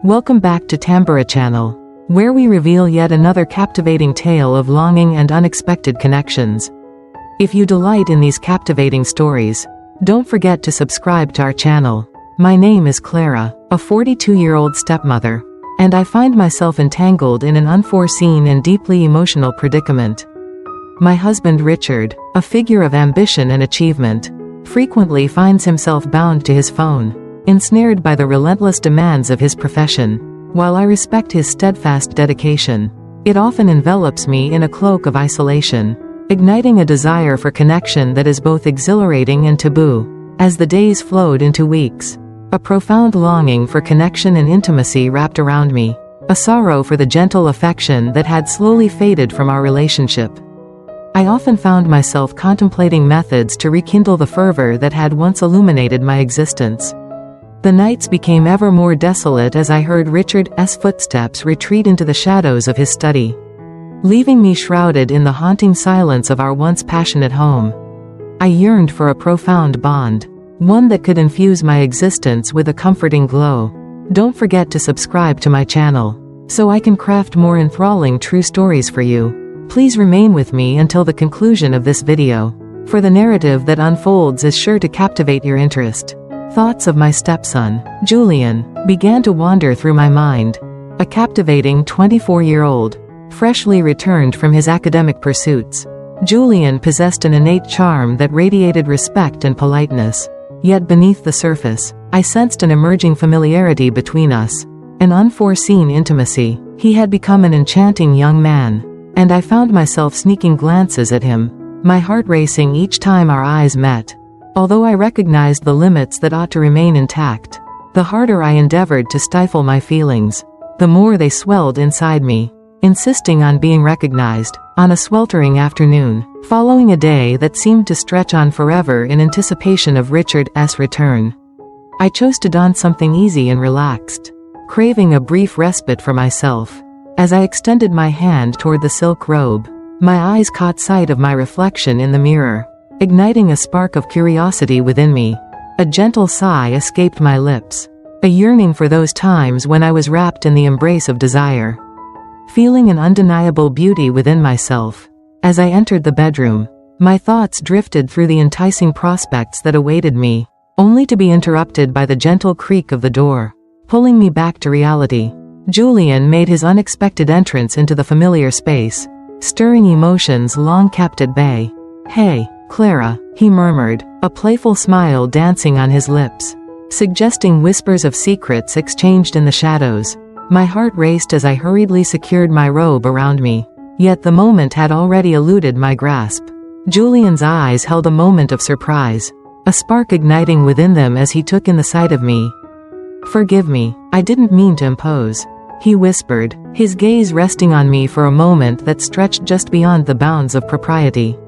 Welcome back to Tambura Channel, where we reveal yet another captivating tale of longing and unexpected connections. If you delight in these captivating stories, don't forget to subscribe to our channel. My name is Clara, a 42-year-old stepmother, and I find myself entangled in an unforeseen and deeply emotional predicament. My husband Richard, a figure of ambition and achievement, frequently finds himself bound to his phone, ensnared by the relentless demands of his profession. While I respect his steadfast dedication, it often envelops me in a cloak of isolation, igniting a desire for connection that is both exhilarating and taboo. As the days flowed into weeks, a profound longing for connection and intimacy wrapped around me, a sorrow for the gentle affection that had slowly faded from our relationship. I often found myself contemplating methods to rekindle the fervor that had once illuminated my existence. The nights became ever more desolate as I heard Richard's footsteps retreat into the shadows of his study, leaving me shrouded in the haunting silence of our once passionate home. I yearned for a profound bond, one that could infuse my existence with a comforting glow. Don't forget to subscribe to my channel, so I can craft more enthralling true stories for you. Please remain with me until the conclusion of this video, for the narrative that unfolds is sure to captivate your interest. Thoughts of my stepson, Julian, began to wander through my mind. A captivating 24-year-old, freshly returned from his academic pursuits, Julian possessed an innate charm that radiated respect and politeness. Yet beneath the surface, I sensed an emerging familiarity between us, an unforeseen intimacy. He had become an enchanting young man, and I found myself sneaking glances at him, my heart racing each time our eyes met. Although I recognized the limits that ought to remain intact, the harder I endeavored to stifle my feelings, the more they swelled inside me, insisting on being recognized. On a sweltering afternoon, following a day that seemed to stretch on forever in anticipation of Richard's return, I chose to don something easy and relaxed, craving a brief respite for myself. As I extended my hand toward the silk robe, my eyes caught sight of my reflection in the mirror, igniting a spark of curiosity within me. A gentle sigh escaped my lips, a yearning for those times when I was wrapped in the embrace of desire, feeling an undeniable beauty within myself. As I entered the bedroom, my thoughts drifted through the enticing prospects that awaited me, only to be interrupted by the gentle creak of the door, pulling me back to reality. Julian made his unexpected entrance into the familiar space, stirring emotions long kept at bay. "Hey, Clara," he murmured, a playful smile dancing on his lips, suggesting whispers of secrets exchanged in the shadows. My heart raced as I hurriedly secured my robe around me, yet the moment had already eluded my grasp. Julian's eyes held a moment of surprise, a spark igniting within them as he took in the sight of me. "Forgive me, I didn't mean to impose," he whispered, his gaze resting on me for a moment that stretched just beyond the bounds of propriety.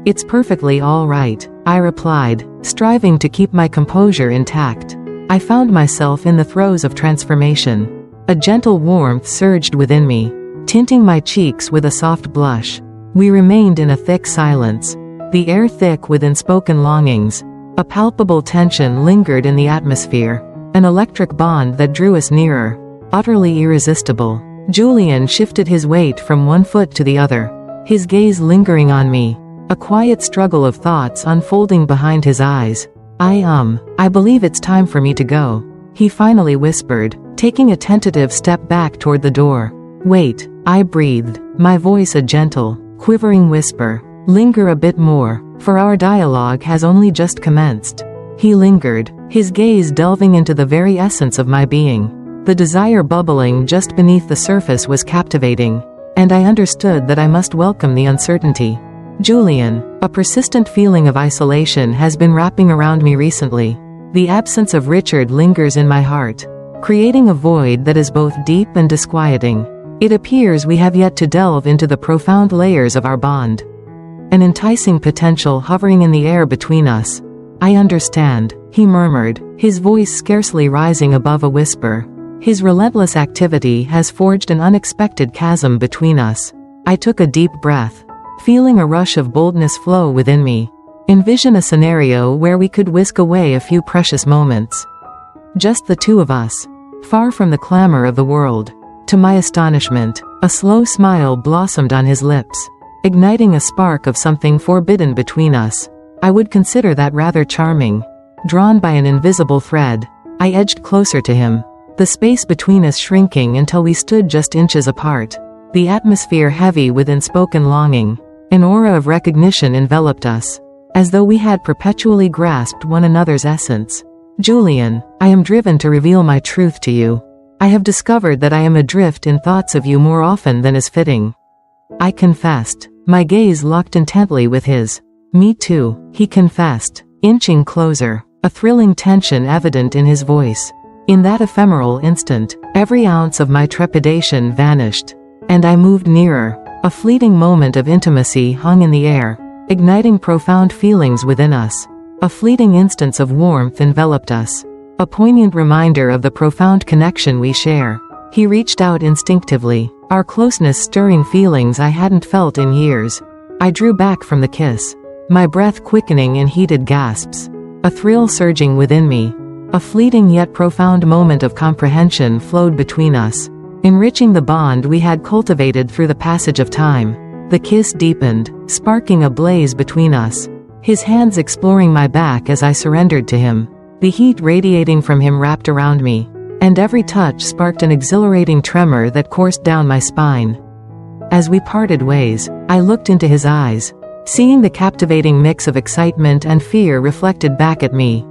"It's perfectly all right," I replied, striving to keep my composure intact. I found myself in the throes of transformation. A gentle warmth surged within me, tinting my cheeks with a soft blush. We remained in a thick silence, the air thick with unspoken longings. A palpable tension lingered in the atmosphere, an electric bond that drew us nearer, utterly irresistible. Julian shifted his weight from one foot to the other, his gaze lingering on me, a quiet struggle of thoughts unfolding behind his eyes. I believe it's time for me to go," he finally whispered, taking a tentative step back toward the door. "Wait," I breathed, my voice a gentle, quivering whisper. "Linger a bit more, for our dialogue has only just commenced." He lingered, his gaze delving into the very essence of my being. The desire bubbling just beneath the surface was captivating, and I understood that I must welcome the uncertainty. "Julian, a persistent feeling of isolation has been wrapping around me recently. The absence of Richard lingers in my heart, creating a void that is both deep and disquieting. It appears we have yet to delve into the profound layers of our bond, an enticing potential hovering in the air between us." "I understand," he murmured, his voice scarcely rising above a whisper. His relentless activity has forged an unexpected chasm between us. I took a deep breath, feeling a rush of boldness flow within me. Envision a scenario where we could whisk away a few precious moments, just the two of us, far from the clamor of the world. To my astonishment, a slow smile blossomed on his lips, igniting a spark of something forbidden between us. I would consider that rather charming. Drawn by an invisible thread, I edged closer to him, the space between us shrinking until we stood just inches apart. The atmosphere heavy with unspoken longing. An aura of recognition enveloped us, as though we had perpetually grasped one another's essence. Julian, I am driven to reveal my truth to you. I have discovered that I am adrift in thoughts of you more often than is fitting. I confessed, my gaze locked intently with his. Me too, he confessed, inching closer, a thrilling tension evident in his voice. In that ephemeral instant, every ounce of my trepidation vanished, and I moved nearer. A fleeting moment of intimacy hung in the air, igniting profound feelings within us. A fleeting instance of warmth enveloped us, a poignant reminder of the profound connection we share. He reached out instinctively, our closeness stirring feelings I hadn't felt in years. I drew back from the kiss, my breath quickening in heated gasps, a thrill surging within me. A fleeting yet profound moment of comprehension flowed between us, enriching the bond we had cultivated through the passage of time. The kiss deepened, sparking a blaze between us, his hands exploring my back as I surrendered to him, the heat radiating from him wrapped around me, and every touch sparked an exhilarating tremor that coursed down my spine. As we parted ways, I looked into his eyes, seeing the captivating mix of excitement and fear reflected back at me.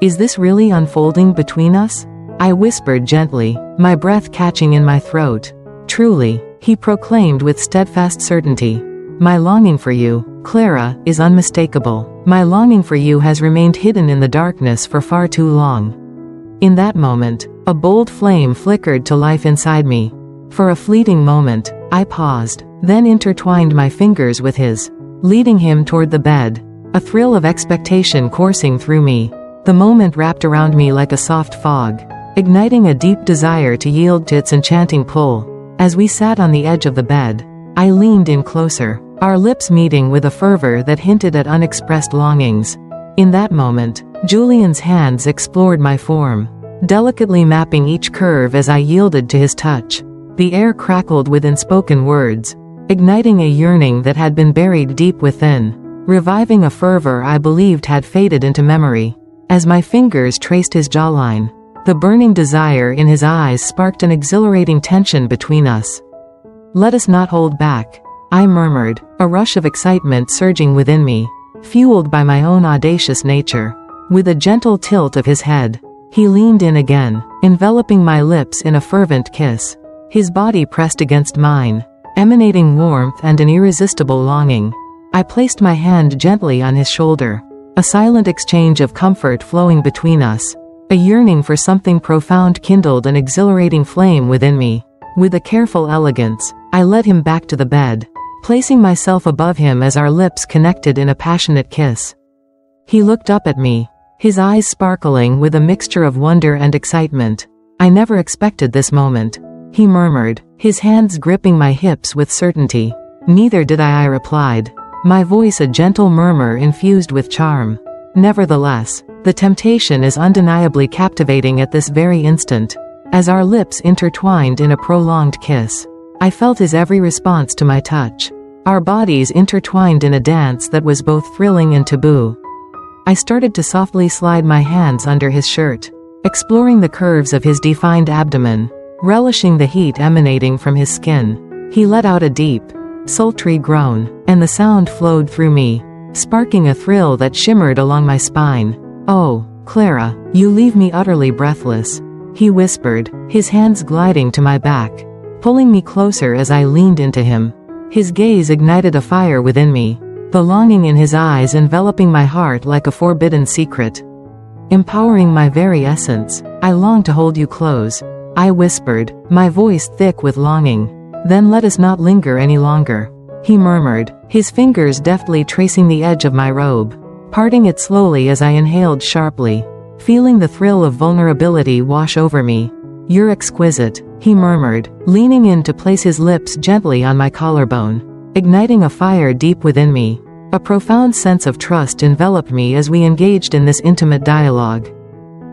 Is this really unfolding between us? I whispered gently, my breath catching in my throat. Truly, he proclaimed with steadfast certainty. My longing for you, Clara, is unmistakable. My longing for you has remained hidden in the darkness for far too long. In that moment, a bold flame flickered to life inside me. For a fleeting moment, I paused, then intertwined my fingers with his, leading him toward the bed, a thrill of expectation coursing through me. The moment wrapped around me like a soft fog, igniting a deep desire to yield to its enchanting pull. As we sat on the edge of the bed, I leaned in closer, our lips meeting with a fervor that hinted at unexpressed longings. In that moment, Julian's hands explored my form, delicately mapping each curve as I yielded to his touch. The air crackled with unspoken words, igniting a yearning that had been buried deep within, reviving a fervor I believed had faded into memory. As my fingers traced his jawline, the burning desire in his eyes sparked an exhilarating tension between us. Let us not hold back, I murmured, a rush of excitement surging within me, fueled by my own audacious nature. With a gentle tilt of his head, he leaned in again, enveloping my lips in a fervent kiss. His body pressed against mine, emanating warmth and an irresistible longing. I placed my hand gently on his shoulder, a silent exchange of comfort flowing between us. A yearning for something profound kindled an exhilarating flame within me. With a careful elegance, I led him back to the bed, placing myself above him as our lips connected in a passionate kiss. He looked up at me, his eyes sparkling with a mixture of wonder and excitement. I never expected this moment, he murmured, his hands gripping my hips with certainty. Neither did I replied, my voice a gentle murmur infused with charm. Nevertheless, the temptation is undeniably captivating at this very instant. As our lips intertwined in a prolonged kiss, I felt his every response to my touch. Our bodies intertwined in a dance that was both thrilling and taboo. I started to softly slide my hands under his shirt, exploring the curves of his defined abdomen, relishing the heat emanating from his skin. He let out a deep, sultry groan, and the sound flowed through me, sparking a thrill that shimmered along my spine. Oh, Clara, you leave me utterly breathless, he whispered, his hands gliding to my back, pulling me closer as I leaned into him. His gaze ignited a fire within me, the longing in his eyes enveloping my heart like a forbidden secret. Empowering my very essence, I long to hold you close, I whispered, my voice thick with longing. Then let us not linger any longer, he murmured, his fingers deftly tracing the edge of my robe, parting it slowly as I inhaled sharply, feeling the thrill of vulnerability wash over me. You're exquisite, he murmured, leaning in to place his lips gently on my collarbone, igniting a fire deep within me. A profound sense of trust enveloped me as we engaged in this intimate dialogue.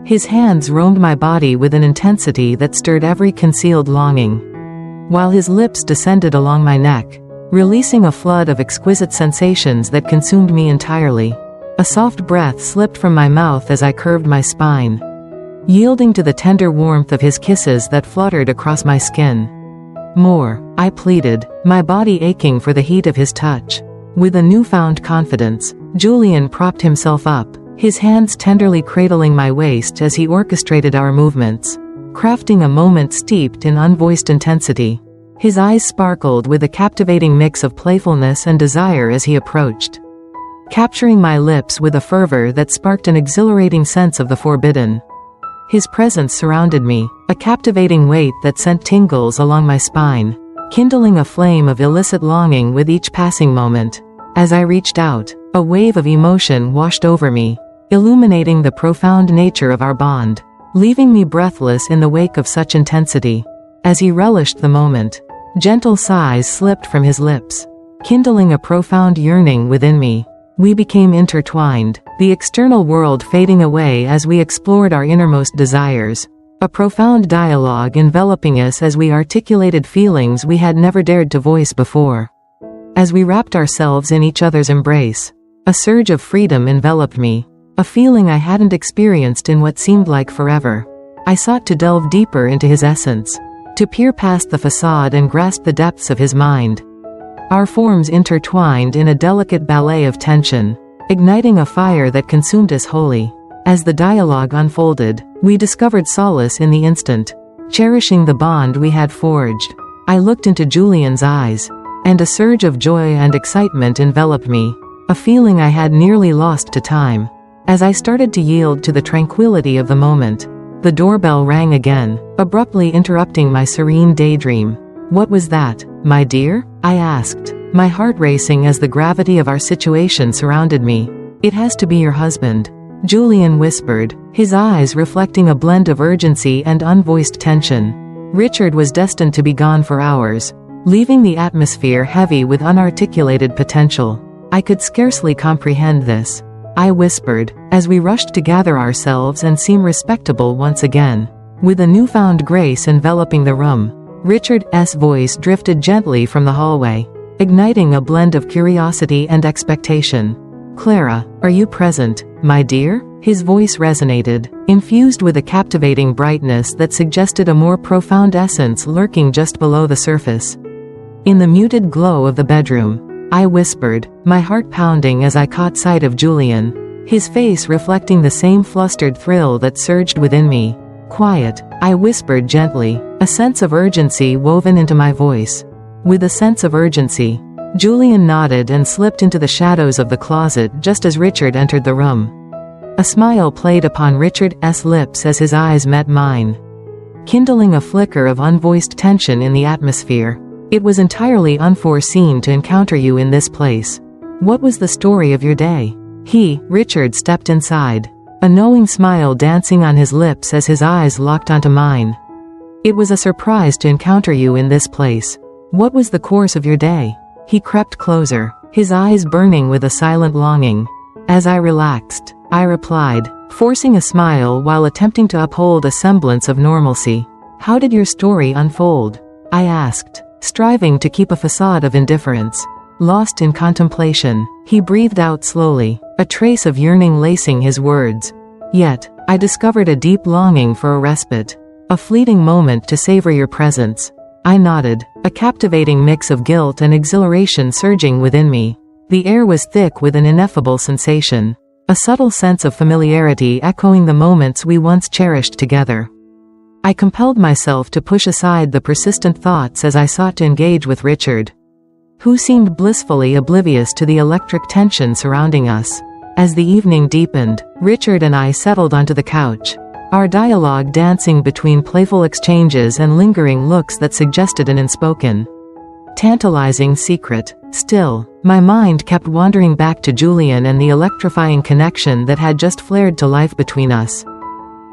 His hands roamed my body with an intensity that stirred every concealed longing, while his lips descended along my neck, releasing a flood of exquisite sensations that consumed me entirely. A soft breath slipped from my mouth as I curved my spine, yielding to the tender warmth of his kisses that fluttered across my skin. "More," I pleaded, my body aching for the heat of his touch. With a newfound confidence, Julian propped himself up, his hands tenderly cradling my waist as he orchestrated our movements, crafting a moment steeped in unvoiced intensity. His eyes sparkled with a captivating mix of playfulness and desire as he approached, capturing my lips with a fervor that sparked an exhilarating sense of the forbidden. His presence surrounded me, a captivating weight that sent tingles along my spine, kindling a flame of illicit longing with each passing moment. As I reached out, a wave of emotion washed over me, illuminating the profound nature of our bond, leaving me breathless in the wake of such intensity. As he relished the moment, gentle sighs slipped from his lips, kindling a profound yearning within me. We became intertwined, the external world fading away as we explored our innermost desires, a profound dialogue enveloping us as we articulated feelings we had never dared to voice before. As we wrapped ourselves in each other's embrace, a surge of freedom enveloped me, a feeling I hadn't experienced in what seemed like forever. I sought to delve deeper into his essence, to peer past the facade and grasp the depths of his mind. Our forms intertwined in a delicate ballet of tension, igniting a fire that consumed us wholly. As the dialogue unfolded, we discovered solace in the instant, cherishing the bond we had forged. I looked into Julian's eyes, and a surge of joy and excitement enveloped me, a feeling I had nearly lost to time. As I started to yield to the tranquility of the moment, the doorbell rang again, abruptly interrupting my serene daydream. "What was that, my dear?" I asked, my heart racing as the gravity of our situation surrounded me. "It has to be your husband," Julian whispered, his eyes reflecting a blend of urgency and unvoiced tension. Richard was destined to be gone for hours, leaving the atmosphere heavy with unarticulated potential. I could scarcely comprehend this, I whispered, as we rushed to gather ourselves and seem respectable once again. With a newfound grace enveloping the room, Richard's voice drifted gently from the hallway, igniting a blend of curiosity and expectation. "Clara, are you present, my dear?" His voice resonated, infused with a captivating brightness that suggested a more profound essence lurking just below the surface. In the muted glow of the bedroom, I whispered, my heart pounding as I caught sight of Julian, his face reflecting the same flustered thrill that surged within me. "Quiet," I whispered gently, a sense of urgency woven into my voice. With a sense of urgency, Julian nodded and slipped into the shadows of the closet just as Richard entered the room. A smile played upon Richard's lips as his eyes met mine, kindling a flicker of unvoiced tension in the atmosphere. "It was entirely unforeseen to encounter you in this place. What was the story of your day?" Richard stepped inside, a knowing smile dancing on his lips as his eyes locked onto mine. "It was a surprise to encounter you in this place. What was the course of your day?" He crept closer, his eyes burning with a silent longing. As I relaxed, I replied, forcing a smile while attempting to uphold a semblance of normalcy. "How did your story unfold?" I asked, striving to keep a facade of indifference. Lost in contemplation, he breathed out slowly, a trace of yearning lacing his words. "Yet, I discovered a deep longing for a respite. A fleeting moment to savor your presence." I nodded, a captivating mix of guilt and exhilaration surging within me. The air was thick with an ineffable sensation, a subtle sense of familiarity echoing the moments we once cherished together. I compelled myself to push aside the persistent thoughts as I sought to engage with Richard, who seemed blissfully oblivious to the electric tension surrounding us. As the evening deepened, Richard and I settled onto the couch, our dialogue dancing between playful exchanges and lingering looks that suggested an unspoken, tantalizing secret. Still, my mind kept wandering back to Julian and the electrifying connection that had just flared to life between us.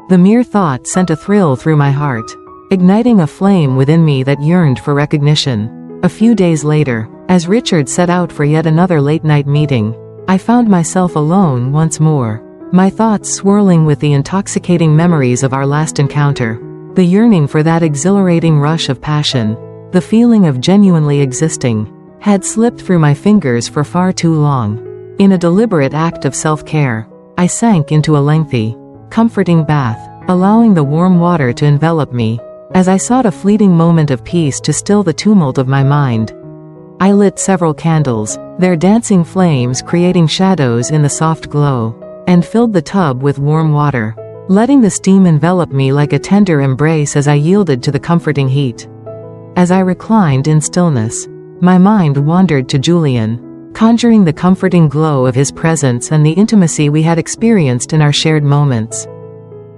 The mere thought sent a thrill through my heart, igniting a flame within me that yearned for recognition. A few days later, as Richard set out for yet another late-night meeting, I found myself alone once more. my thoughts swirling with the intoxicating memories of our last encounter. The yearning for that exhilarating rush of passion, the feeling of genuinely existing, had slipped through my fingers for far too long. In a deliberate act of self-care, I sank into a lengthy, comforting bath, allowing the warm water to envelop me, as I sought a fleeting moment of peace to still the tumult of my mind. I lit several candles, their dancing flames creating shadows in the soft glow, and filled the tub with warm water, letting the steam envelop me like a tender embrace as I yielded to the comforting heat. As I reclined in stillness, my mind wandered to Julian, conjuring the comforting glow of his presence and the intimacy we had experienced in our shared moments.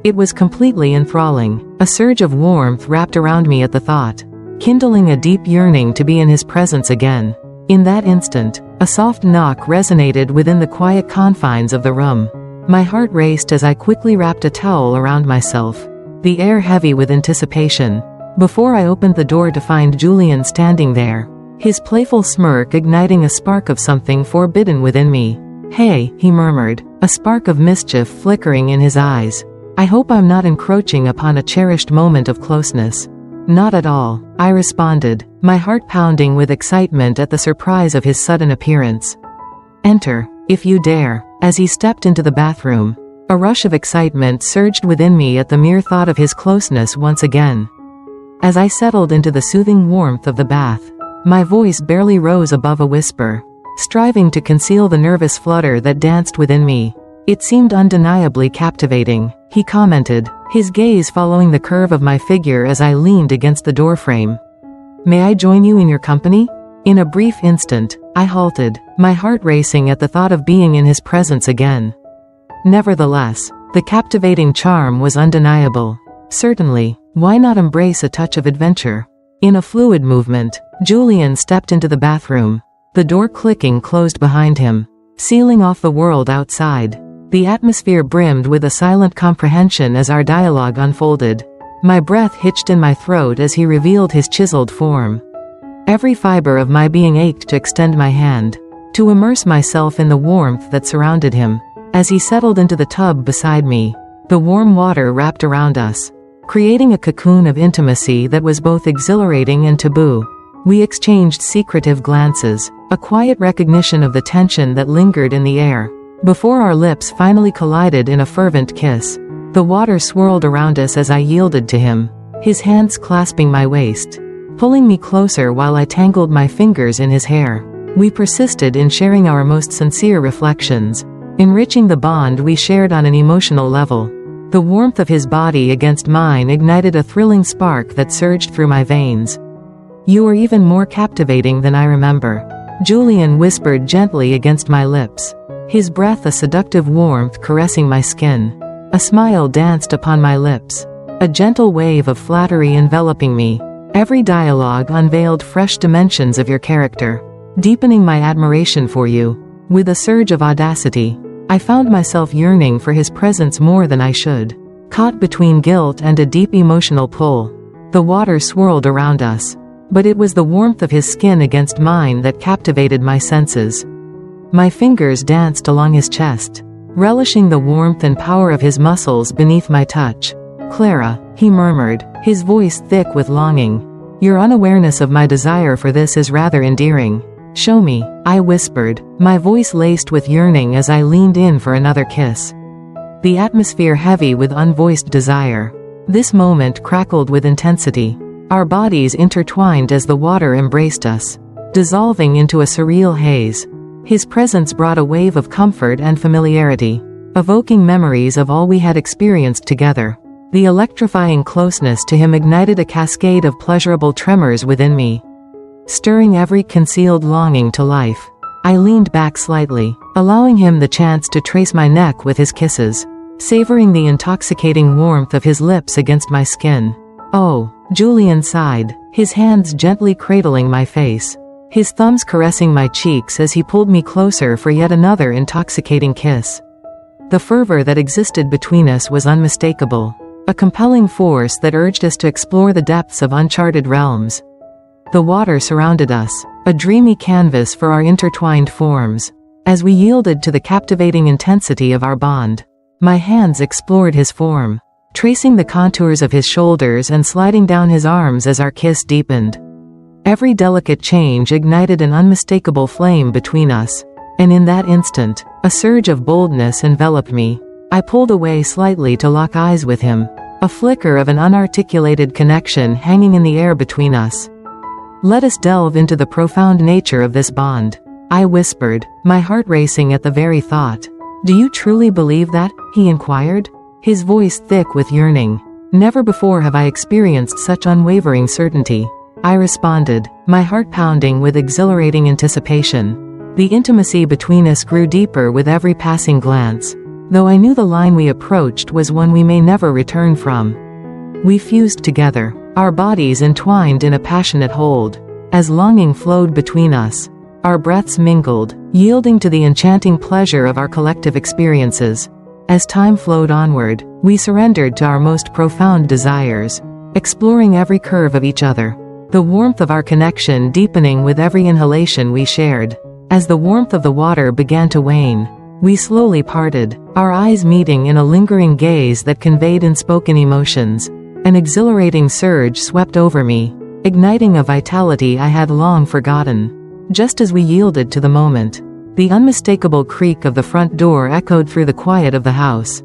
It was completely enthralling, a surge of warmth wrapped around me at the thought, kindling a deep yearning to be in his presence again. In that instant, a soft knock resonated within the quiet confines of the room. My heart raced as I quickly wrapped a towel around myself, the air heavy with anticipation, before I opened the door to find Julian standing there, his playful smirk igniting a spark of something forbidden within me. "Hey," he murmured, a spark of mischief flickering in his eyes. "I hope I'm not encroaching upon a cherished moment of closeness." "Not at all," I responded, my heart pounding with excitement at the surprise of his sudden appearance. "Enter, if you dare." As he stepped into the bathroom, a rush of excitement surged within me at the mere thought of his closeness once again. As I settled into the soothing warmth of the bath, my voice barely rose above a whisper, striving to conceal the nervous flutter that danced within me. "It seemed undeniably captivating," he commented, his gaze following the curve of my figure as I leaned against the doorframe. "May I join you in your company?" In a brief instant, I halted, my heart racing at the thought of being in his presence again. Nevertheless, the captivating charm was undeniable. Certainly, why not embrace a touch of adventure? In a fluid movement, Julian stepped into the bathroom, the door clicking closed behind him, sealing off the world outside. The atmosphere brimmed with a silent comprehension as our dialogue unfolded. My breath hitched in my throat as he revealed his chiseled form. Every fiber of my being ached to extend my hand, to immerse myself in the warmth that surrounded him. As he settled into the tub beside me, the warm water wrapped around us, creating a cocoon of intimacy that was both exhilarating and taboo. We exchanged secretive glances, a quiet recognition of the tension that lingered in the air, before our lips finally collided in a fervent kiss. The water swirled around us as I yielded to him, his hands clasping my waist, pulling me closer while I tangled my fingers in his hair. We persisted in sharing our most sincere reflections, enriching the bond we shared on an emotional level. The warmth of his body against mine ignited a thrilling spark that surged through my veins. "You are even more captivating than I remember," Julian whispered gently against my lips, his breath a seductive warmth caressing my skin. A smile danced upon my lips, a gentle wave of flattery enveloping me. Every dialogue unveiled fresh dimensions of your character, deepening my admiration for you. With a surge of audacity, I found myself yearning for his presence more than I should. Caught between guilt and a deep emotional pull, the water swirled around us, but it was the warmth of his skin against mine that captivated my senses. My fingers danced along his chest, relishing the warmth and power of his muscles beneath my touch. "Clara," he murmured, his voice thick with longing. "Your unawareness of my desire for this is rather endearing." "Show me," I whispered, my voice laced with yearning as I leaned in for another kiss. The atmosphere heavy with unvoiced desire. This moment crackled with intensity. Our bodies intertwined as the water embraced us, dissolving into a surreal haze. His presence brought a wave of comfort and familiarity, evoking memories of all we had experienced together. The electrifying closeness to him ignited a cascade of pleasurable tremors within me, stirring every concealed longing to life. I leaned back slightly, allowing him the chance to trace my neck with his kisses, savoring the intoxicating warmth of his lips against my skin. "Oh," Julian sighed, his hands gently cradling my face, his thumbs caressing my cheeks as he pulled me closer for yet another intoxicating kiss. The fervor that existed between us was unmistakable, a compelling force that urged us to explore the depths of uncharted realms. The water surrounded us, a dreamy canvas for our intertwined forms. As we yielded to the captivating intensity of our bond, My hands explored his form, tracing the contours of his shoulders and sliding down his arms as our kiss deepened. Every delicate change ignited an unmistakable flame between us, and in that instant, a surge of boldness enveloped me. I pulled away slightly to lock eyes with him, a flicker of an unarticulated connection hanging in the air between us. "Let us delve into the profound nature of this bond," I whispered, my heart racing at the very thought. "Do you truly believe that?" he inquired, his voice thick with yearning. "Never before have I experienced such unwavering certainty," I responded, my heart pounding with exhilarating anticipation. The intimacy between us grew deeper with every passing glance, though I knew the line we approached was one we may never return from. We fused together, our bodies entwined in a passionate hold. As longing flowed between us, our breaths mingled, yielding to the enchanting pleasure of our collective experiences. As time flowed onward, we surrendered to our most profound desires, exploring every curve of each other, the warmth of our connection deepening with every inhalation we shared. As the warmth of the water began to wane, we slowly parted, our eyes meeting in a lingering gaze that conveyed unspoken emotions. An exhilarating surge swept over me, igniting a vitality I had long forgotten. Just as we yielded to the moment, the unmistakable creak of the front door echoed through the quiet of the house.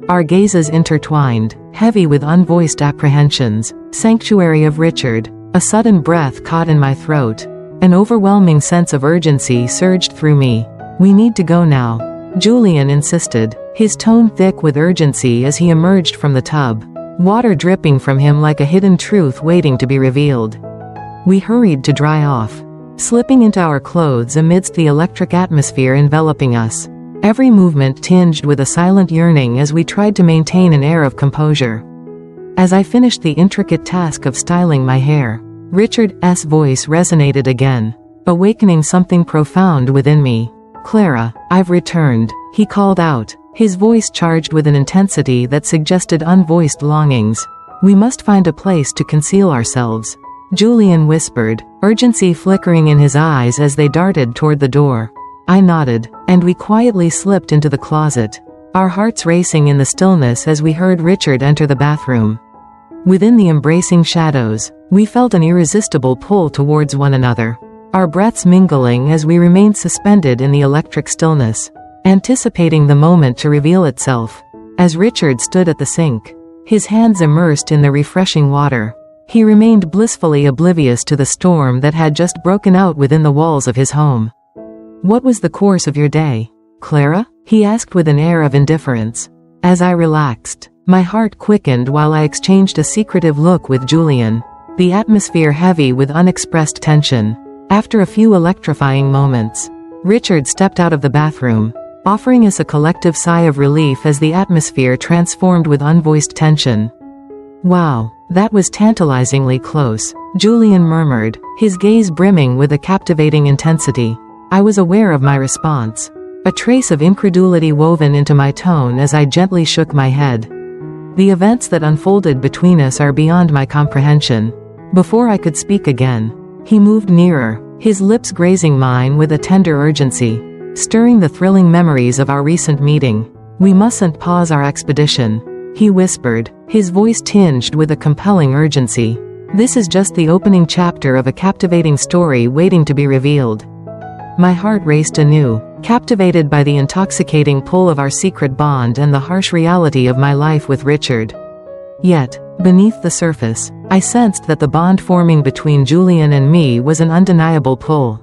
Our gazes intertwined, heavy with unvoiced apprehensions. "Sanctuary of Richard," a sudden breath caught in my throat. An overwhelming sense of urgency surged through me. "We need to go now," Julian insisted, his tone thick with urgency as he emerged from the tub, water dripping from him like a hidden truth waiting to be revealed. We hurried to dry off, slipping into our clothes amidst the electric atmosphere enveloping us, every movement tinged with a silent yearning as we tried to maintain an air of composure. As I finished the intricate task of styling my hair, Richard's voice resonated again, awakening something profound within me. "Clara, I've returned," he called out, his voice charged with an intensity that suggested unvoiced longings. "We must find a place to conceal ourselves," Julian whispered, urgency flickering in his eyes as they darted toward the door. I nodded, and we quietly slipped into the closet, our hearts racing in the stillness as we heard Richard enter the bathroom. Within the embracing shadows, we felt an irresistible pull towards one another, our breaths mingling as we remained suspended in the electric stillness, anticipating the moment to reveal itself. As Richard stood at the sink, his hands immersed in the refreshing water, he remained blissfully oblivious to the storm that had just broken out within the walls of his home. "What was the course of your day, Clara?" he asked with an air of indifference. As I relaxed, my heart quickened while I exchanged a secretive look with Julian, the atmosphere heavy with unexpressed tension. After a few electrifying moments, Richard stepped out of the bathroom, offering us a collective sigh of relief as the atmosphere transformed with unvoiced tension. "Wow, that was tantalizingly close," Julian murmured, his gaze brimming with a captivating intensity. I was aware of my response, a trace of incredulity woven into my tone as I gently shook my head. "The events that unfolded between us are beyond my comprehension." Before I could speak again, he moved nearer, his lips grazing mine with a tender urgency, stirring the thrilling memories of our recent meeting. "We mustn't pause our expedition," he whispered, his voice tinged with a compelling urgency. "This is just the opening chapter of a captivating story waiting to be revealed." My heart raced anew, captivated by the intoxicating pull of our secret bond and the harsh reality of my life with Richard. Yet, beneath the surface, I sensed that the bond forming between Julian and me was an undeniable pull,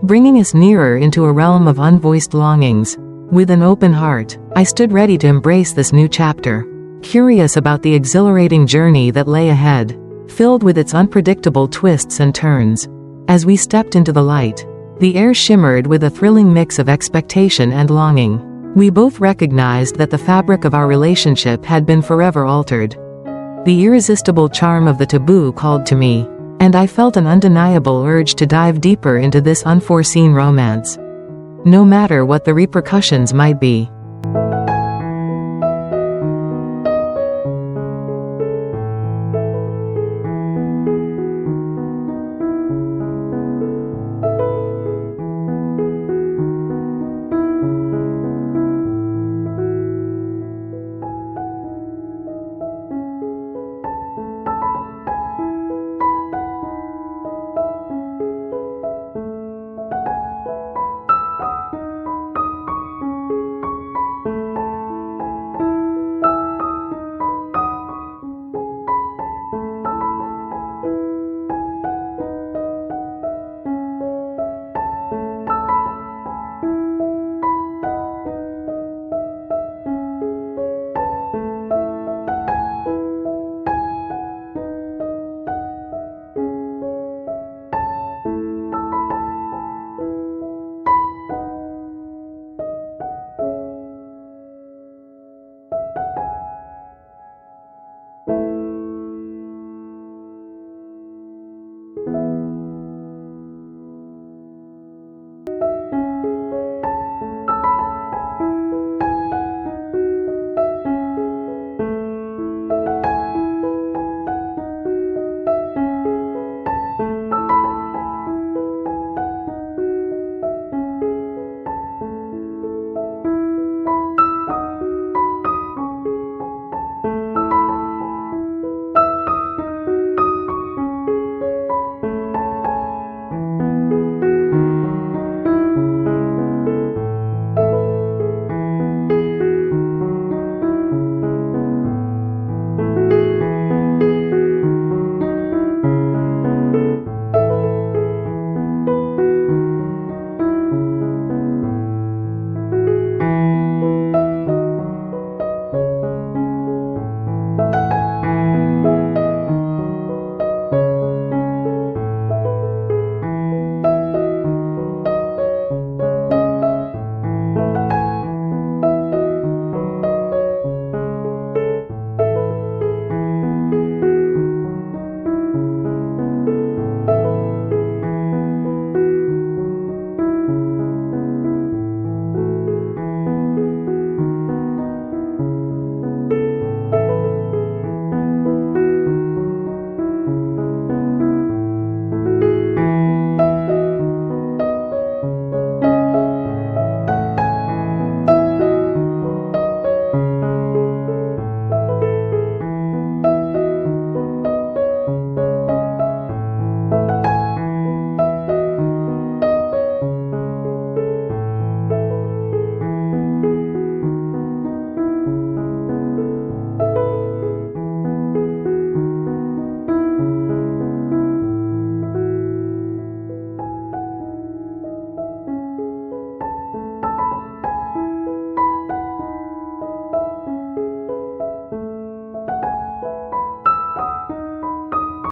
bringing us nearer into a realm of unvoiced longings. With an open heart, I stood ready to embrace this new chapter, curious about the exhilarating journey that lay ahead, filled with its unpredictable twists and turns. As we stepped into the light, the air shimmered with a thrilling mix of expectation and longing. We both recognized that the fabric of our relationship had been forever altered. The irresistible charm of the taboo called to me, and I felt an undeniable urge to dive deeper into this unforeseen romance, no matter what the repercussions might be.